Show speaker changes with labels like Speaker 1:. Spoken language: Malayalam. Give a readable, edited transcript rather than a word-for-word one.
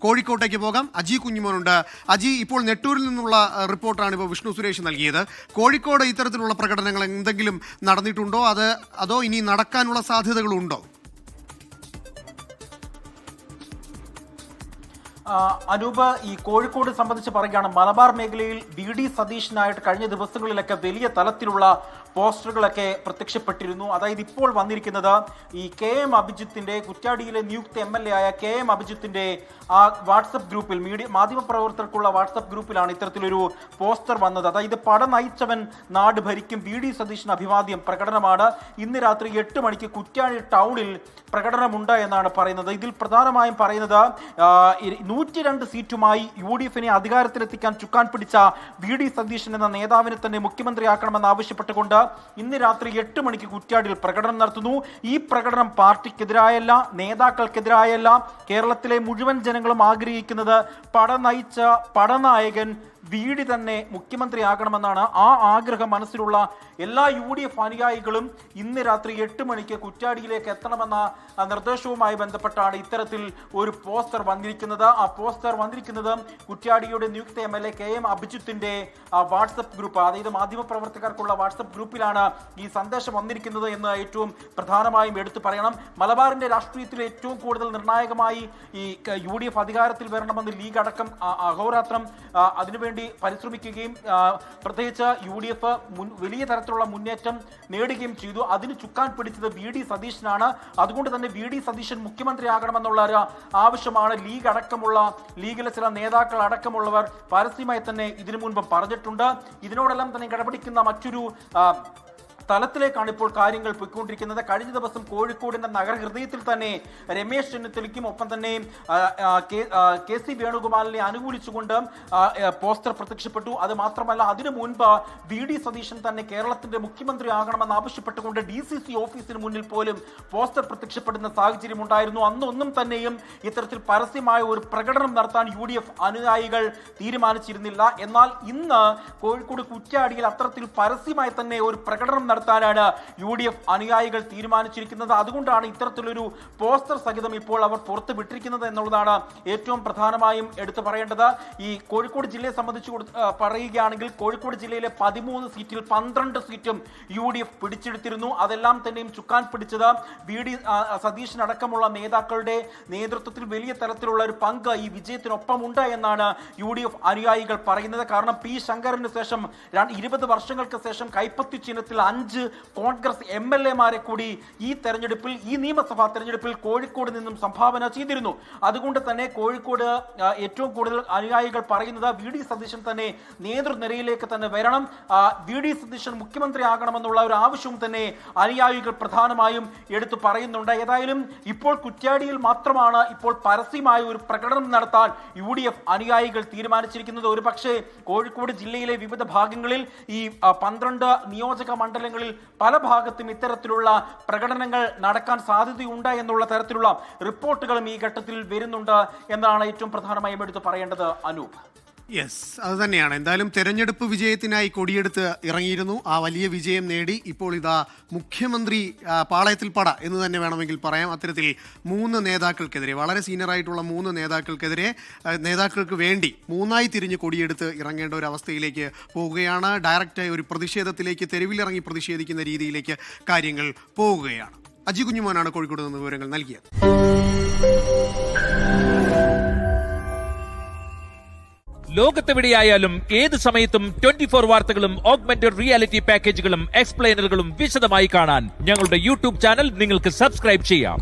Speaker 1: കോഴിക്കോട്ടേക്ക് പോകാം. അജി കുഞ്ഞുമോനുണ്ട്. അജി, ഇപ്പോൾ നെട്ടൂരിൽ നിന്നുള്ള റിപ്പോർട്ടാണ് ഇപ്പോൾ വിഷ്ണു സുരേഷ് നൽകിയത്. കോഴിക്കോട് ഇത്തരത്തിലുള്ള പ്രകടനങ്ങൾ എന്തെങ്കിലും നടന്നിട്ടുണ്ടോ, അതോ ഇനി നടക്കാനുള്ള സാധ്യതകളുണ്ടോ?
Speaker 2: അനൂപ്, ഈ കോഴിക്കോട് സംബന്ധിച്ച് പറയുകയാണ്, മലബാർ മേഖലയിൽ വി.ഡി. സതീശനായിട്ട് കഴിഞ്ഞ ദിവസങ്ങളിലൊക്കെ വലിയ തലത്തിലുള്ള പോസ്റ്ററുകളൊക്കെ പ്രത്യക്ഷപ്പെട്ടിരുന്നു. അതായത് ഇപ്പോൾ വന്നിരിക്കുന്നത് ഈ KM അഭിജിത്തിന്റെ, കുറ്റ്യാടിയിലെ നിയുക്ത MLA ആയ KM അഭിജിത്തിന്റെ ആ വാട്സപ്പ് ഗ്രൂപ്പിൽ, മാധ്യമപ്രവർത്തകർക്കുള്ള വാട്സപ്പ് ഗ്രൂപ്പിലാണ് ഇത്തരത്തിലൊരു പോസ്റ്റർ വന്നത്. അതായത് പട നയിച്ചവൻ നാട് ഭരിക്കും, വി.ഡി. സതീശൻ അഭിവാദ്യം പ്രകടനമാണ്. ഇന്ന് രാത്രി 8 മണിക്ക് കുറ്റ്യാടി ടൗണിൽ പ്രകടനമുണ്ട് എന്നാണ് പറയുന്നത്. ഇതിൽ പ്രധാനമായും പറയുന്നത് 102 സീറ്റുമായി UDF-നെ അധികാരത്തിലെത്തിക്കാൻ ചുക്കാൻ പിടിച്ച വി.ഡി. സതീശൻ എന്ന നേതാവിനെ തന്നെ മുഖ്യമന്ത്രിയാക്കണമെന്ന് ആവശ്യപ്പെട്ടുകൊണ്ട് ഇന്ന് രാത്രി 8 മണിക്ക് കുറ്റ്യാടിയിൽ പ്രകടനം നടത്തുന്നു. ഈ പ്രകടനം പാർട്ടിക്കെതിരായല്ല, നേതാക്കൾക്കെതിരായല്ല. കേരളത്തിലെ മുഴുവൻ ജനങ്ങളും ആഗ്രഹിക്കുന്നത് പട നയിച്ച പടനായകൻ വി.ഡി. തന്നെ മുഖ്യമന്ത്രിയാകണമെന്നാണ്. ആ ആഗ്രഹം മനസ്സിലുള്ള എല്ലാ UDF അനുയായികളും ഇന്ന് രാത്രി 8 മണിക്ക് കുറ്റ്യാടിയിലേക്ക് എത്തണമെന്ന നിർദ്ദേശവുമായി ബന്ധപ്പെട്ടാണ് ഇത്തരത്തിൽ ഒരു പോസ്റ്റർ വന്നിരിക്കുന്നത്. ആ പോസ്റ്റർ വന്നിരിക്കുന്നത് കുറ്റ്യാടിയുടെ നിയുക്ത MLA KM അഭിജിത്തിന്റെ വാട്സപ്പ് ഗ്രൂപ്പ്, അതായത് മാധ്യമപ്രവർത്തകർക്കുള്ള വാട്സപ്പ് ഗ്രൂപ്പിലാണ് ഈ സന്ദേശം വന്നിരിക്കുന്നത് എന്ന് ഏറ്റവും പ്രധാനമായും എടുത്തു പറയണം. മലബാറിന്റെ രാഷ്ട്രീയത്തിൽ ഏറ്റവും കൂടുതൽ നിർണായകമായി ഈ UDF അധികാരത്തിൽ വരണമെന്ന് ലീഗ് അടക്കം അഹോരാത്രം അതിനുവേണ്ടി പരിശ്രമിക്കുകയും പ്രത്യേകിച്ച് UDF വലിയ തരത്തിലുള്ള മുന്നേറ്റം നേടുകയും ചെയ്തു. അതിന് ചുക്കാൻ പിടിച്ചത് വി.ഡി. സതീശനാണ്. അതുകൊണ്ട് തന്നെ വി.ഡി. സതീശൻ മുഖ്യമന്ത്രിയാകണമെന്നുള്ള ഒരു ആവശ്യമാണ് ലീഗിലെ ചില നേതാക്കൾ അടക്കമുള്ളവർ പരസ്യമായി തന്നെ ഇതിനു മുൻപ് പറഞ്ഞിട്ടുണ്ട്. ഇതിനോടെല്ലാം തന്നെ കിടപിടിക്കുന്ന മറ്റൊരു തലത്തിലേക്കാണ് ഇപ്പോൾ കാര്യങ്ങൾ പോയിക്കൊണ്ടിരിക്കുന്നത്. കഴിഞ്ഞ ദിവസം കോഴിക്കോടിന്റെ നഗരഹൃദയത്തിൽ തന്നെ രമേശ് ചെന്നിത്തലയ്ക്കും ഒപ്പം തന്നെ KC വേണുഗോപാലിനെ അനുകൂലിച്ചുകൊണ്ട് പോസ്റ്റർ പ്രത്യക്ഷപ്പെട്ടു. അത് മാത്രമല്ല, അതിനു മുൻപ് വി.ഡി. സതീശൻ തന്നെ കേരളത്തിന്റെ മുഖ്യമന്ത്രി ആകണമെന്ന് ആവശ്യപ്പെട്ടുകൊണ്ട് DCC ഓഫീസിന് മുന്നിൽ പോലും പോസ്റ്റർ പ്രത്യക്ഷപ്പെടുന്ന സാഹചര്യം ഉണ്ടായിരുന്നു. അന്നൊന്നും തന്നെയും ഇത്തരത്തിൽ പരസ്യമായ ഒരു പ്രകടനം നടത്താൻ UDF അനുയായികൾ തീരുമാനിച്ചിരുന്നില്ല. എന്നാൽ ഇന്ന് കോഴിക്കോട് കുറ്റ്യാടിയിൽ അത്തരത്തിൽ പരസ്യമായി തന്നെ ഒരു പ്രകടനം നടത്താനാണ് UDF അനുയായികൾ തീരുമാനിച്ചിരിക്കുന്നത്. അതുകൊണ്ടാണ് ഇത്തരത്തിലൊരു പോസ്റ്റർ സഹിതം ഇപ്പോൾ അവർ പുറത്തു വിട്ടിരിക്കുന്നത് എന്നുള്ളതാണ് ഏറ്റവും പ്രധാനമായും എടുത്തു പറയേണ്ടത്. ഈ കോഴിക്കോട് ജില്ലയെ സംബന്ധിച്ച് പറയുകയാണെങ്കിൽ കോഴിക്കോട് ജില്ലയിലെ 13 സീറ്റിൽ 12 സീറ്റും UDF പിടിച്ചെടുത്തിരുന്നു. അതെല്ലാം തന്നെയും ചുക്കാൻ പിടിച്ചത് വി.ഡി. സതീശൻ അടക്കമുള്ള നേതാക്കളുടെ നേതൃത്വത്തിൽ വലിയ തരത്തിലുള്ള ഒരു പങ്ക് ഈ വിജയത്തിനൊപ്പമുണ്ട് എന്നാണ് UDF അനുയായികൾ പറയുന്നത്. കാരണം P. ശങ്കറിന് ശേഷം 20 വർഷങ്ങൾക്ക് ശേഷം കൈപ്പത്തി ചിഹ്നത്തിൽ 5 കോൺഗ്രസ് MLA-മാരെ കൂടി ഈ നിയമസഭാ തെരഞ്ഞെടുപ്പിൽ കോഴിക്കോട് നിന്നും സംഭാവന ചെയ്തിരുന്നു. അതുകൊണ്ട് തന്നെ കോഴിക്കോട് ഏറ്റവും കൂടുതൽ അനുയായികൾ പറയുന്നത് വി.ഡി. സതീശൻ തന്നെ നേതൃനിരയിലേക്ക് തന്നെ വരണം, വി.ഡി. സതീശൻ മുഖ്യമന്ത്രി ആകണമെന്നുള്ള ഒരു ആവശ്യവും തന്നെ അനുയായികൾ പ്രധാനമായും എടുത്തു പറയുന്നുണ്ട്. ഏതായാലും ഇപ്പോൾ കുറ്റ്യാടിയിൽ മാത്രമാണ് ഇപ്പോൾ പരസ്യമായ ഒരു പ്രകടനം നടത്താൻ UDF അനുയായികൾ തീരുമാനിച്ചിരിക്കുന്നത്. ഒരു പക്ഷേ കോഴിക്കോട് ജില്ലയിലെ വിവിധ ഭാഗങ്ങളിൽ ഈ 12 നിയോജക മണ്ഡലങ്ങളിൽ പല ഭാഗത്തും ഇത്തരത്തിലുള്ള പ്രകടനങ്ങൾ നടക്കാൻ സാധ്യതയുണ്ട് എന്നുള്ള തരത്തിലുള്ള റിപ്പോർട്ടുകളും ഈ ഘട്ടത്തിൽ വരുന്നുണ്ട് എന്നാണ് ഏറ്റവും പ്രധാനമായും എടുത്ത് പറയേണ്ടത്. അനൂപ്,
Speaker 1: യെസ്, അത് തന്നെയാണ്. എന്തായാലും തെരഞ്ഞെടുപ്പ് വിജയത്തിനായി കൊടിയെടുത്ത് ഇറങ്ങിയിരുന്നു. ആ വലിയ വിജയം നേടി ഇപ്പോൾ ഇതാ മുഖ്യമന്ത്രി പാളയത്തിൽ പട എന്ന് തന്നെ വേണമെങ്കിൽ പറയാം. അത്തരത്തിൽ 3 നേതാക്കൾക്കെതിരെ, വളരെ സീനിയറായിട്ടുള്ള 3 നേതാക്കൾക്ക് വേണ്ടി 3ആയി തിരിഞ്ഞ് കൊടിയെടുത്ത് ഇറങ്ങേണ്ട ഒരു അവസ്ഥയിലേക്ക് പോവുകയാണ്. ഡയറക്റ്റായി ഒരു പ്രതിഷേധത്തിലേക്ക്, തെരുവിലിറങ്ങി പ്രതിഷേധിക്കുന്ന രീതിയിലേക്ക് കാര്യങ്ങൾ പോവുകയാണ്. അജി കുഞ്ഞുമോനാണ് കോഴിക്കോട് നിന്ന് വിവരങ്ങൾ നൽകിയത്.
Speaker 3: ലോകത്തെവിടെയായാലും ഏത് സമയത്തും 24 വാർത്തകളും ഓഗ്മെന്റഡ് റിയാലിറ്റി പാക്കേജുകളും എക്സ്പ്ലെയിനറുകളും വിശദമായി കാണാൻ ഞങ്ങളുടെ YouTube ചാനൽ നിങ്ങൾക്ക് സബ്സ്ക്രൈബ് ചെയ്യാം.